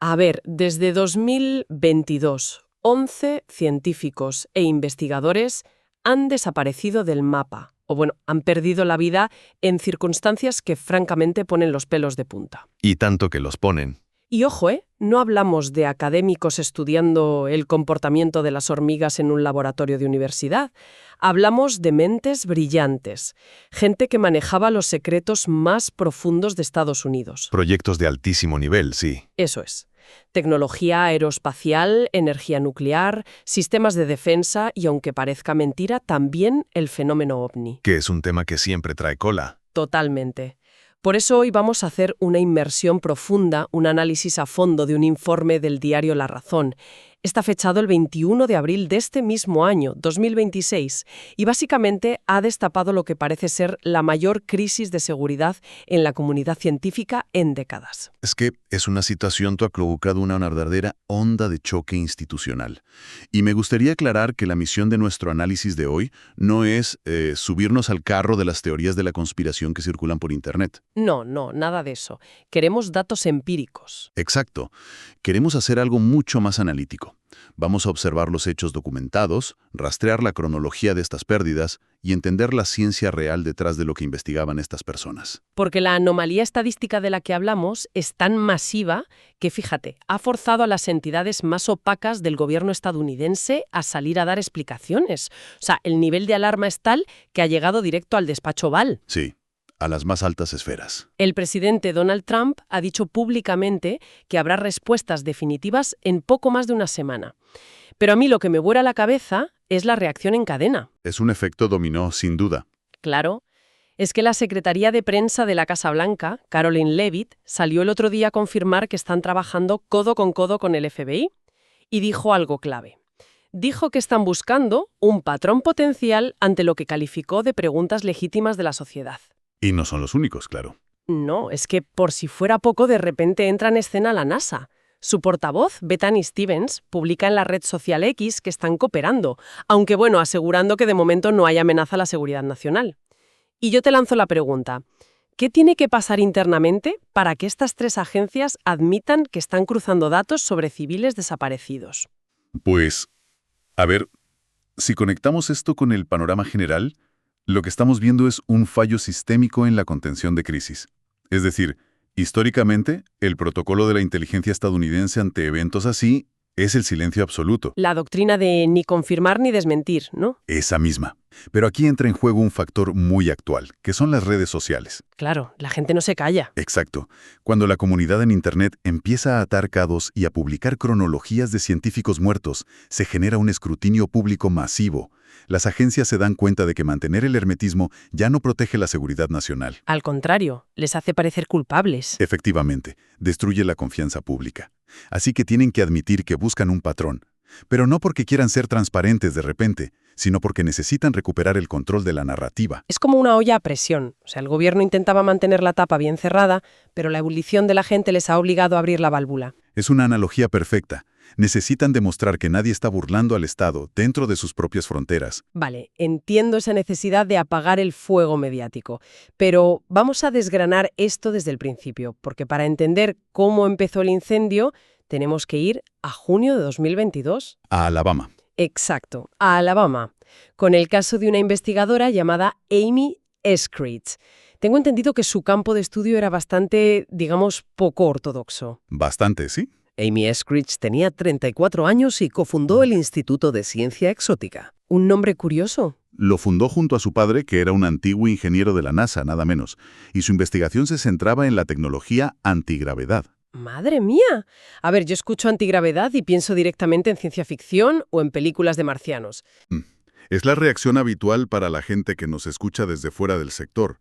A ver, desde 2022, 11 científicos e investigadores han desaparecido del mapa, o bueno, han perdido la vida en circunstancias que francamente ponen los pelos de punta. Y tanto que los ponen. Y ojo, no hablamos de académicos estudiando el comportamiento de las hormigas en un laboratorio de universidad. Hablamos de mentes brillantes, gente que manejaba los secretos más profundos de Estados Unidos. Proyectos de altísimo nivel, sí. Eso es. Tecnología aeroespacial, energía nuclear, sistemas de defensa y, aunque parezca mentira, también el fenómeno OVNI. Que es un tema que siempre trae cola. Totalmente. Por eso hoy vamos a hacer una inmersión profunda, un análisis a fondo de un informe del diario La Razón. Está fechado el 21 de abril de este mismo año, 2026, y básicamente ha destapado lo que parece ser la mayor crisis de seguridad en la comunidad científica en décadas. Es que es una situación que ha provocado una verdadera onda de choque institucional. Y me gustaría aclarar que la misión de nuestro análisis de hoy no es subirnos al carro de las teorías de la conspiración que circulan por Internet. No, nada de eso. Queremos datos empíricos. Exacto. Queremos hacer algo mucho más analítico. Vamos a observar los hechos documentados, rastrear la cronología de estas pérdidas y entender la ciencia real detrás de lo que investigaban estas personas. Porque la anomalía estadística de la que hablamos es tan masiva que, fíjate, ha forzado a las entidades más opacas del gobierno estadounidense a salir a dar explicaciones. O sea, el nivel de alarma es tal que ha llegado directo al despacho Oval. Sí, a las más altas esferas. El presidente Donald Trump ha dicho públicamente que habrá respuestas definitivas en poco más de una semana. Pero a mí lo que me vuela la cabeza es la reacción en cadena. Es un efecto dominó, sin duda. Claro. Es que la Secretaría de Prensa de la Casa Blanca, Caroline Leavitt, salió el otro día a confirmar que están trabajando codo con el FBI y dijo algo clave. Dijo que están buscando un patrón potencial ante lo que calificó de preguntas legítimas de la sociedad. Y no son los únicos, claro. No, es que por si fuera poco, de repente entra en escena la NASA. Su portavoz, Bethany Stevens, publica en la red social X que están cooperando, aunque bueno, asegurando que de momento no hay amenaza a la seguridad nacional. Y yo te lanzo la pregunta, ¿qué tiene que pasar internamente para que estas tres agencias admitan que están cruzando datos sobre civiles desaparecidos? Pues, a ver, si conectamos esto con el panorama general, lo que estamos viendo es un fallo sistémico en la contención de crisis. Es decir, históricamente, el protocolo de la inteligencia estadounidense ante eventos así es el silencio absoluto. La doctrina de ni confirmar ni desmentir, ¿no? Esa misma. Pero aquí entra en juego un factor muy actual, que son las redes sociales. Claro, la gente no se calla. Exacto. Cuando la comunidad en Internet empieza a atar cabos y a publicar cronologías de científicos muertos, se genera un escrutinio público masivo. Las agencias se dan cuenta de que mantener el hermetismo ya no protege la seguridad nacional. Al contrario, les hace parecer culpables. Efectivamente, destruye la confianza pública. Así que tienen que admitir que buscan un patrón. Pero no porque quieran ser transparentes de repente, sino porque necesitan recuperar el control de la narrativa. Es como una olla a presión. O sea, el gobierno intentaba mantener la tapa bien cerrada, pero la ebullición de la gente les ha obligado a abrir la válvula. Es una analogía perfecta. Necesitan demostrar que nadie está burlando al Estado dentro de sus propias fronteras. Vale, entiendo esa necesidad de apagar el fuego mediático, pero vamos a desgranar esto desde el principio, porque para entender cómo empezó el incendio, tenemos que ir a junio de 2022. A Alabama. Exacto, a Alabama, con el caso de una investigadora llamada Amy Eskridge. Tengo entendido que su campo de estudio era bastante, digamos, poco ortodoxo. Bastante, ¿sí? Amy Eskridge tenía 34 años y cofundó el Instituto de Ciencia Exótica. ¿Un nombre curioso? Lo fundó junto a su padre, que era un antiguo ingeniero de la NASA, nada menos, y su investigación se centraba en la tecnología antigravedad. ¡Madre mía! A ver, yo escucho antigravedad y pienso directamente en ciencia ficción o en películas de marcianos. Es la reacción habitual para la gente que nos escucha desde fuera del sector.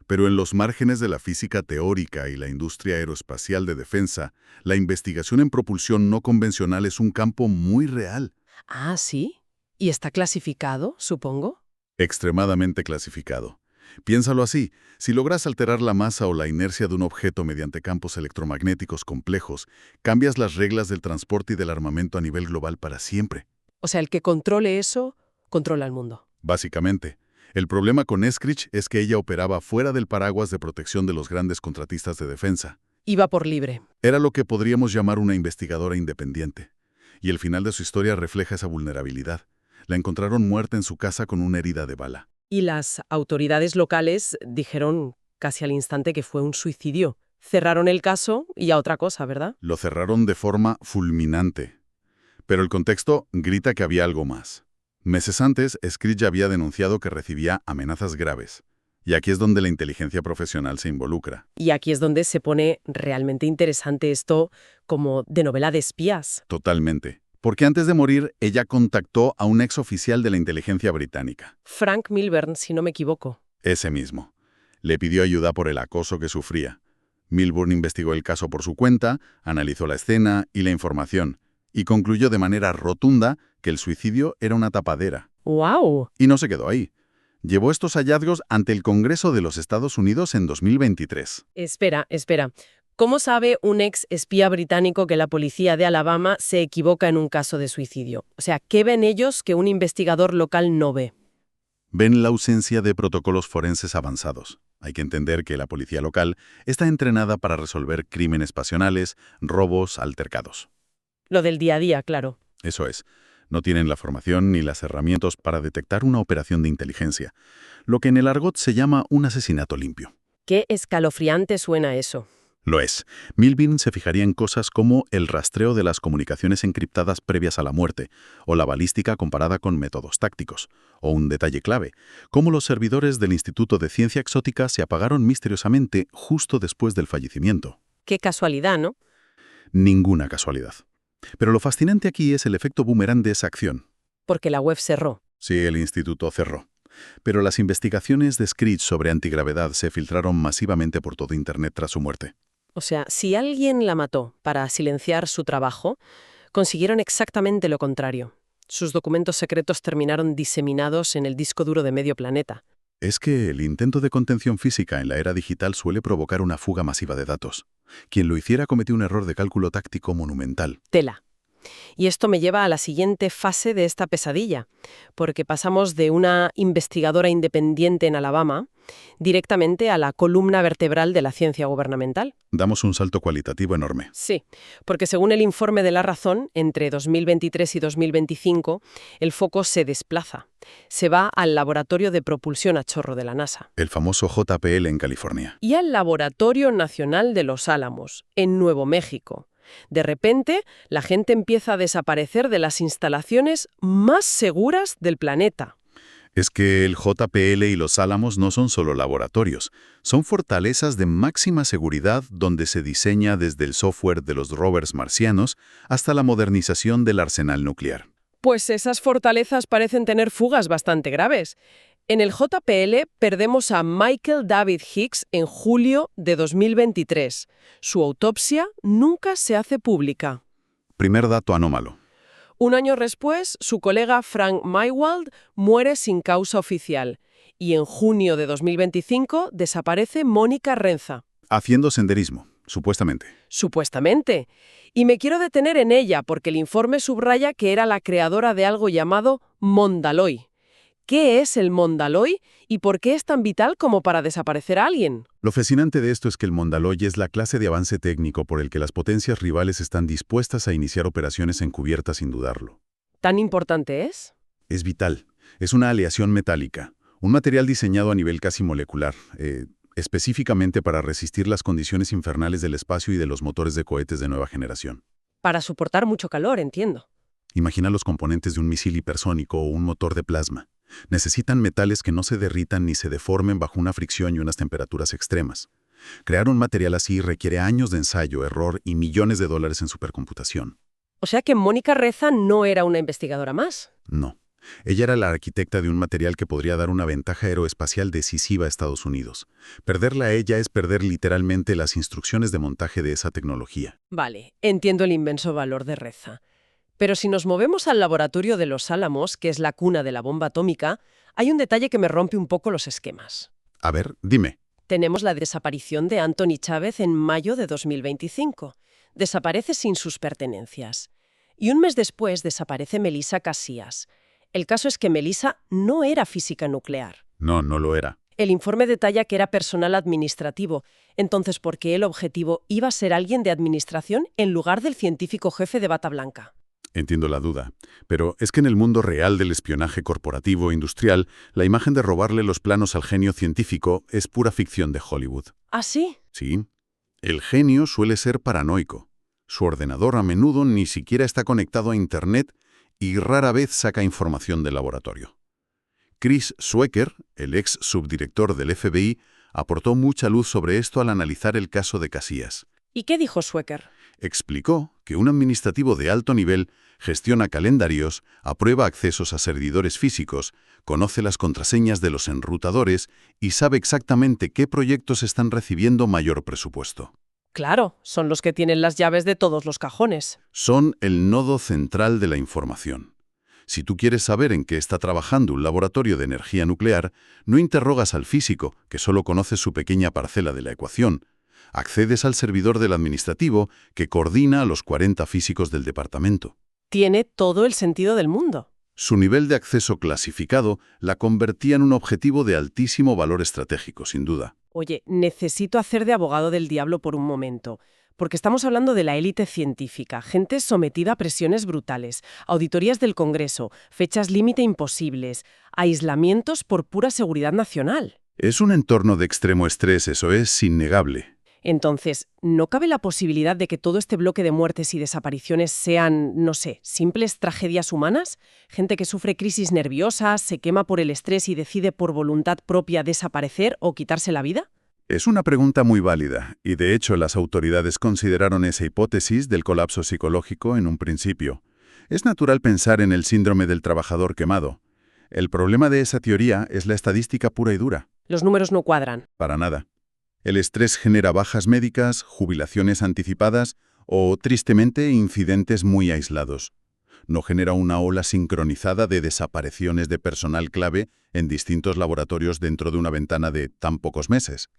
Pero en los márgenes de la física teórica y la industria aeroespacial de defensa, la investigación en propulsión no convencional es un campo muy real. Ah, ¿sí? ¿Y está clasificado, supongo? Extremadamente clasificado. Piénsalo así, si logras alterar la masa o la inercia de un objeto mediante campos electromagnéticos complejos, cambias las reglas del transporte y del armamento a nivel global para siempre. O sea, el que controle eso, controla el mundo. Básicamente. El problema con Eskridge es que ella operaba fuera del paraguas de protección de los grandes contratistas de defensa. Iba por libre. Era lo que podríamos llamar una investigadora independiente. Y el final de su historia refleja esa vulnerabilidad. La encontraron muerta en su casa con una herida de bala. Y las autoridades locales dijeron casi al instante que fue un suicidio. Cerraron el caso y a otra cosa, ¿verdad? Lo cerraron de forma fulminante. Pero el contexto grita que había algo más. Meses antes, Screech ya había denunciado que recibía amenazas graves. Y aquí es donde la inteligencia profesional se involucra. Y aquí es donde se pone realmente interesante esto como de novela de espías. Totalmente. Porque antes de morir, ella contactó a un exoficial de la inteligencia británica. Frank Milburn, si no me equivoco. Ese mismo. Le pidió ayuda por el acoso que sufría. Milburn investigó el caso por su cuenta, analizó la escena y la información, y concluyó de manera rotunda que el suicidio era una tapadera. ¡Wow! Y no se quedó ahí. Llevó estos hallazgos ante el Congreso de los Estados Unidos en 2023. Espera. ¿Cómo sabe un ex espía británico que la policía de Alabama se equivoca en un caso de suicidio? O sea, ¿qué ven ellos que un investigador local no ve? Ven la ausencia de protocolos forenses avanzados. Hay que entender que la policía local está entrenada para resolver crímenes pasionales, robos, altercados. Lo del día a día, claro. Eso es. No tienen la formación ni las herramientas para detectar una operación de inteligencia, lo que en el argot se llama un asesinato limpio. Qué escalofriante suena eso. Lo es. Milburn se fijaría en cosas como el rastreo de las comunicaciones encriptadas previas a la muerte, o la balística comparada con métodos tácticos, o un detalle clave, cómo los servidores del Instituto de Ciencia Exótica se apagaron misteriosamente justo después del fallecimiento. Qué casualidad, ¿no? Ninguna casualidad. Pero lo fascinante aquí es el efecto boomerang de esa acción. Porque la web cerró. Sí, el instituto cerró. Pero las investigaciones de Screech sobre antigravedad se filtraron masivamente por todo Internet tras su muerte. O sea, si alguien la mató para silenciar su trabajo, consiguieron exactamente lo contrario. Sus documentos secretos terminaron diseminados en el disco duro de medio planeta. Es que el intento de contención física en la era digital suele provocar una fuga masiva de datos. Quien lo hiciera cometió un error de cálculo táctico monumental. Tela. Y esto me lleva a la siguiente fase de esta pesadilla, porque pasamos de una investigadora independiente en Alabama directamente a la columna vertebral de la ciencia gubernamental. Damos un salto cualitativo enorme. Sí, porque según el informe de La Razón, entre 2023 y 2025, el foco se desplaza. Se va al Laboratorio de Propulsión a Chorro de la NASA. El famoso JPL en California. Y al Laboratorio Nacional de Los Álamos, en Nuevo México. De repente, la gente empieza a desaparecer de las instalaciones más seguras del planeta. Es que el JPL y los Álamos no son solo laboratorios, son fortalezas de máxima seguridad donde se diseña desde el software de los rovers marcianos hasta la modernización del arsenal nuclear. Pues esas fortalezas parecen tener fugas bastante graves. En el JPL perdemos a Michael David Hicks en julio de 2023. Su autopsia nunca se hace pública. Primer dato anómalo. Un año después, su colega Frank Mywald muere sin causa oficial. Y en junio de 2025 desaparece Mónica Renza. Haciendo senderismo, supuestamente. Supuestamente. Y me quiero detener en ella porque el informe subraya que era la creadora de algo llamado Mondaloy. ¿Qué es el Mondaloy y por qué es tan vital como para desaparecer a alguien? Lo fascinante de esto es que el Mondaloy es la clase de avance técnico por el que las potencias rivales están dispuestas a iniciar operaciones encubiertas sin dudarlo. ¿Tan importante es? Es vital. Es una aleación metálica, un material diseñado a nivel casi molecular, específicamente para resistir las condiciones infernales del espacio y de los motores de cohetes de nueva generación. Para soportar mucho calor, entiendo. Imagina los componentes de un misil hipersónico o un motor de plasma. Necesitan metales que no se derritan ni se deformen bajo una fricción y unas temperaturas extremas. Crear un material así requiere años de ensayo, error y millones de dólares en supercomputación. O sea que Mónica Renza no era una investigadora más. No. Ella era la arquitecta de un material que podría dar una ventaja aeroespacial decisiva a Estados Unidos. Perderla a ella es perder literalmente las instrucciones de montaje de esa tecnología. Vale, entiendo el inmenso valor de Renza. Pero si nos movemos al laboratorio de Los Álamos, que es la cuna de la bomba atómica, hay un detalle que me rompe un poco los esquemas. A ver, dime. Tenemos la desaparición de Anthony Chávez en mayo de 2025. Desaparece sin sus pertenencias. Y un mes después desaparece Melissa Casillas. El caso es que Melissa no era física nuclear. No, no lo era. El informe detalla que era personal administrativo, entonces ¿por qué el objetivo iba a ser alguien de administración en lugar del científico jefe de bata blanca? Entiendo la duda, pero es que en el mundo real del espionaje corporativo e industrial, la imagen de robarle los planos al genio científico es pura ficción de Hollywood. ¿Ah, sí? Sí. El genio suele ser paranoico. Su ordenador a menudo ni siquiera está conectado a Internet y rara vez saca información del laboratorio. Chris Swecker, el ex subdirector del FBI, aportó mucha luz sobre esto al analizar el caso de Casillas. ¿Y qué dijo Swecker? Explicó que un administrativo de alto nivel gestiona calendarios, aprueba accesos a servidores físicos, conoce las contraseñas de los enrutadores y sabe exactamente qué proyectos están recibiendo mayor presupuesto. Claro, son los que tienen las llaves de todos los cajones. Son el nodo central de la información. Si tú quieres saber en qué está trabajando un laboratorio de energía nuclear, no interrogas al físico, que solo conoce su pequeña parcela de la ecuación. Accedes al servidor del administrativo, que coordina a los 40 físicos del departamento. Tiene todo el sentido del mundo. Su nivel de acceso clasificado la convertía en un objetivo de altísimo valor estratégico, sin duda. Oye, necesito hacer de abogado del diablo por un momento, porque estamos hablando de la élite científica, gente sometida a presiones brutales, auditorías del Congreso, fechas límite imposibles, aislamientos por pura seguridad nacional. Es un entorno de extremo estrés, eso es innegable. Entonces, ¿no cabe la posibilidad de que todo este bloque de muertes y desapariciones sean, no sé, simples tragedias humanas? Gente que sufre crisis nerviosas, se quema por el estrés y decide por voluntad propia desaparecer o quitarse la vida? Es una pregunta muy válida, y de hecho las autoridades consideraron esa hipótesis del colapso psicológico en un principio. Es natural pensar en el síndrome del trabajador quemado. El problema de esa teoría es la estadística pura y dura. Los números no cuadran. Para nada. El estrés genera bajas médicas, jubilaciones anticipadas o, tristemente, incidentes muy aislados. No genera una ola sincronizada de desapariciones de personal clave en distintos laboratorios dentro de una ventana de tan pocos meses.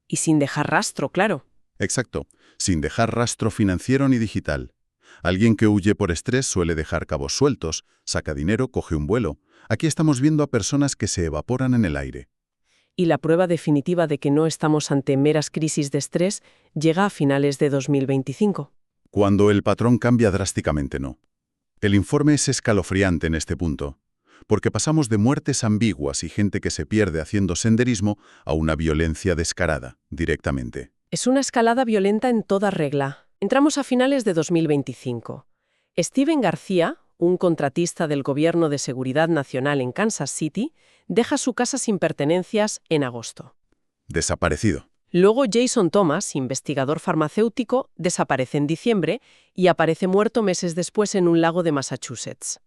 Y sin dejar rastro, claro. Exacto, sin dejar rastro financiero ni digital. Alguien que huye por estrés suele dejar cabos sueltos, saca dinero, coge un vuelo. Aquí estamos viendo a personas que se evaporan en el aire. Y la prueba definitiva de que no estamos ante meras crisis de estrés llega a finales de 2025. Cuando el patrón cambia drásticamente, no. El informe es escalofriante en este punto, porque pasamos de muertes ambiguas y gente que se pierde haciendo senderismo a una violencia descarada, directamente. Es una escalada violenta en toda regla. Entramos a finales de 2025. Steven García, un contratista del Gobierno de Seguridad Nacional en Kansas City, deja su casa sin pertenencias en agosto. Desaparecido. Luego Jason Thomas, investigador farmacéutico, desaparece en diciembre y aparece muerto meses después en un lago de Massachusetts.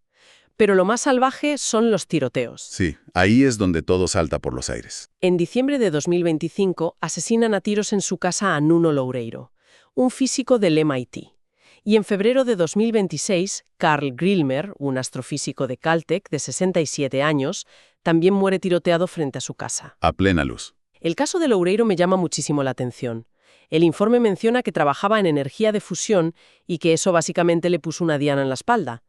Pero lo más salvaje son los tiroteos. Sí, ahí es donde todo salta por los aires. En diciembre de 2025 asesinan a tiros en su casa a Nuno Loureiro, un físico del MIT. Y en febrero de 2026, Carl Grillmer, un astrofísico de Caltech de 67 años, también muere tiroteado frente a su casa. A plena luz. El caso de Loureiro me llama muchísimo la atención. El informe menciona que trabajaba en energía de fusión y que eso básicamente le puso una diana en la espalda.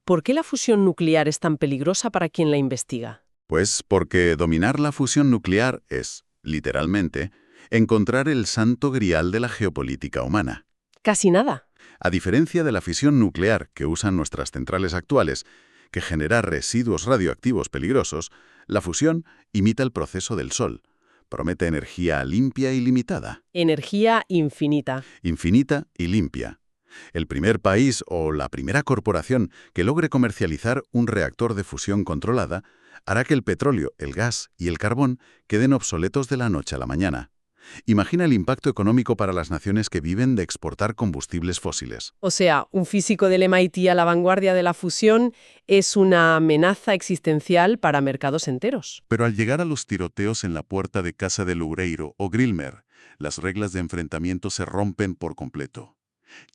¿Por qué la fusión nuclear es tan peligrosa para quien la investiga? Pues porque dominar la fusión nuclear es, literalmente, encontrar el santo grial de la geopolítica humana. Casi nada. A diferencia de la fisión nuclear que usan nuestras centrales actuales, que genera residuos radioactivos peligrosos, la fusión imita el proceso del Sol. Promete energía limpia y limitada. Energía infinita. Infinita y limpia. El primer país o la primera corporación que logre comercializar un reactor de fusión controlada hará que el petróleo, el gas y el carbón queden obsoletos de la noche a la mañana. Imagina el impacto económico para las naciones que viven de exportar combustibles fósiles. O sea, un físico del MIT a la vanguardia de la fusión es una amenaza existencial para mercados enteros. Pero al llegar a los tiroteos en la puerta de casa de Loureiro o Grillmer, las reglas de enfrentamiento se rompen por completo.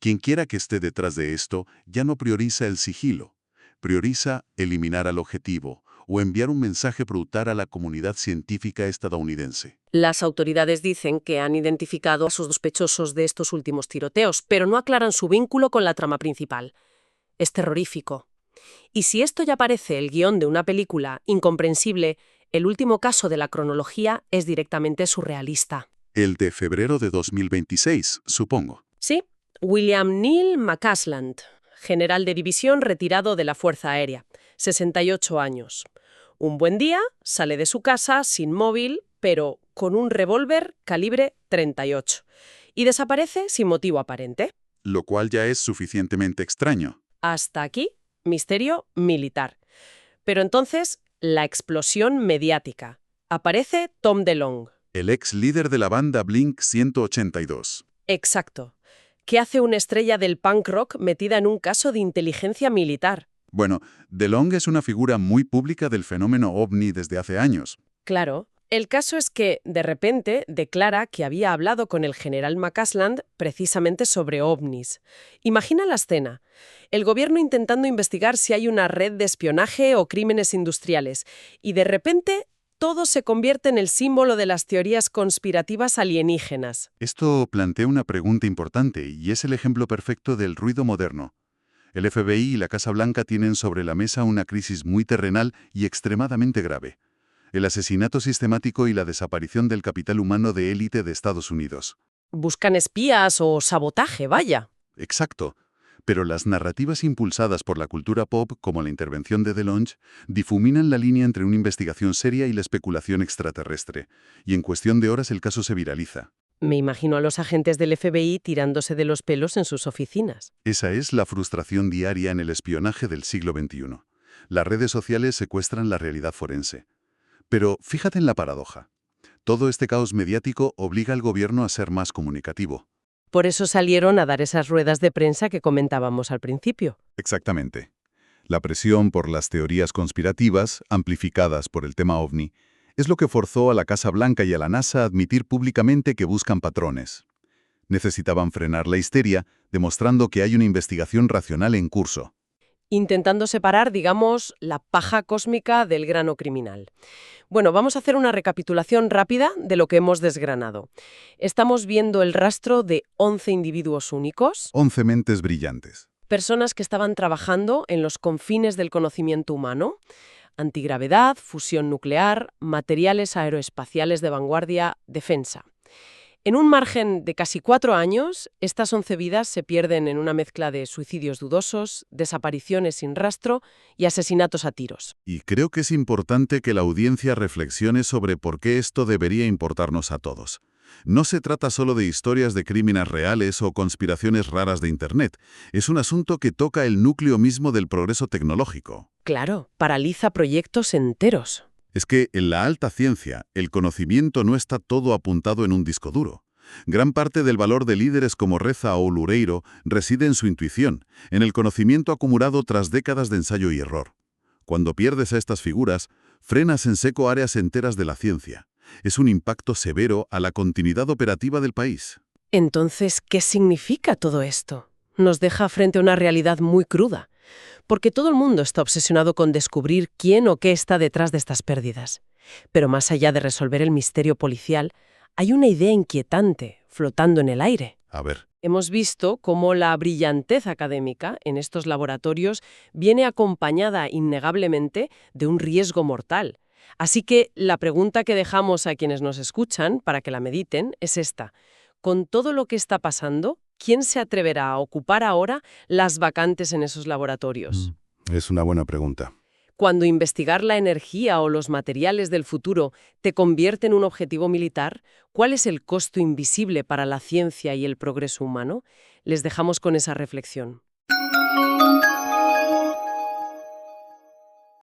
Quienquiera que esté detrás de esto ya no prioriza el sigilo, prioriza eliminar al objetivo o enviar un mensaje brutal a la comunidad científica estadounidense. Las autoridades dicen que han identificado a sus sospechosos de estos últimos tiroteos, pero no aclaran su vínculo con la trama principal. Es terrorífico. Y si esto ya parece el guión de una película incomprensible, El último caso de la cronología es directamente surrealista. El de febrero de 2026, supongo. Sí, William Neal McCasland, general de división retirado de la Fuerza Aérea, 68 años. Un buen día sale de su casa sin móvil, pero con un revólver calibre 38, y desaparece sin motivo aparente. Lo cual ya es suficientemente extraño. Hasta aquí, misterio militar. Pero entonces, la explosión mediática. Aparece Tom DeLonge. El ex líder de la banda Blink 182. Exacto. ¿Qué hace una estrella del punk rock metida en un caso de inteligencia militar? Bueno, DeLonge es una figura muy pública del fenómeno OVNI desde hace años. Claro. El caso es que, de repente, declara que había hablado con el general McCasland precisamente sobre ovnis. Imagina la escena. El gobierno intentando investigar si hay una red de espionaje o crímenes industriales. Y de repente, todo se convierte en el símbolo de las teorías conspirativas alienígenas. Esto plantea una pregunta importante y es el ejemplo perfecto del ruido moderno. El FBI y la Casa Blanca tienen sobre la mesa una crisis muy terrenal y extremadamente grave. El asesinato sistemático y la desaparición del capital humano de élite de Estados Unidos. Buscan espías o sabotaje, vaya. Exacto. Pero las narrativas impulsadas por la cultura pop, como la intervención de DeLonge, difuminan la línea entre una investigación seria y la especulación extraterrestre. Y en cuestión de horas el caso se viraliza. Me imagino a los agentes del FBI tirándose de los pelos en sus oficinas. Esa es la frustración diaria en el espionaje del siglo XXI. Las redes sociales secuestran la realidad forense. Pero fíjate en la paradoja. Todo este caos mediático obliga al gobierno a ser más comunicativo. Por eso salieron a dar esas ruedas de prensa que comentábamos al principio. Exactamente. La presión por las teorías conspirativas, amplificadas por el tema OVNI, es lo que forzó a la Casa Blanca y a la NASA a admitir públicamente que buscan patrones. Necesitaban frenar la histeria, demostrando que hay una investigación racional en curso. Intentando separar, digamos, la paja cósmica del grano criminal. Bueno, vamos a hacer una recapitulación rápida de lo que hemos desgranado. Estamos viendo el rastro de 11 individuos únicos, 11 mentes brillantes. personas que estaban trabajando en los confines del conocimiento humano, antigravedad, fusión nuclear, materiales aeroespaciales de vanguardia, defensa. En un margen de casi 4 años, estas 11 vidas se pierden en una mezcla de suicidios dudosos, desapariciones sin rastro y asesinatos a tiros. Y creo que es importante que la audiencia reflexione sobre por qué esto debería importarnos a todos. No se trata solo de historias de crímenes reales o conspiraciones raras de Internet. Es un asunto que toca el núcleo mismo del progreso tecnológico. Claro, paraliza proyectos enteros. Es que en la alta ciencia, el conocimiento no está todo apuntado en un disco duro. Gran parte del valor de líderes como Reza o Loureiro reside en su intuición, en el conocimiento acumulado tras décadas de ensayo y error. Cuando pierdes a estas figuras, frenas en seco áreas enteras de la ciencia. Es un impacto severo a la continuidad operativa del país. Entonces, ¿qué significa todo esto? Nos deja frente a una realidad muy cruda, porque todo el mundo está obsesionado con descubrir quién o qué está detrás de estas pérdidas. Pero más allá de resolver el misterio policial, hay una idea inquietante flotando en el aire. A ver. Hemos visto cómo la brillantez académica en estos laboratorios viene acompañada innegablemente de un riesgo mortal. Así que la pregunta que dejamos a quienes nos escuchan, para que la mediten, es esta. Con todo lo que está pasando, ¿quién se atreverá a ocupar ahora las vacantes en esos laboratorios? Es una buena pregunta. Cuando investigar la energía o los materiales del futuro te convierte en un objetivo militar, ¿cuál es el costo invisible para la ciencia y el progreso humano? Les dejamos con esa reflexión.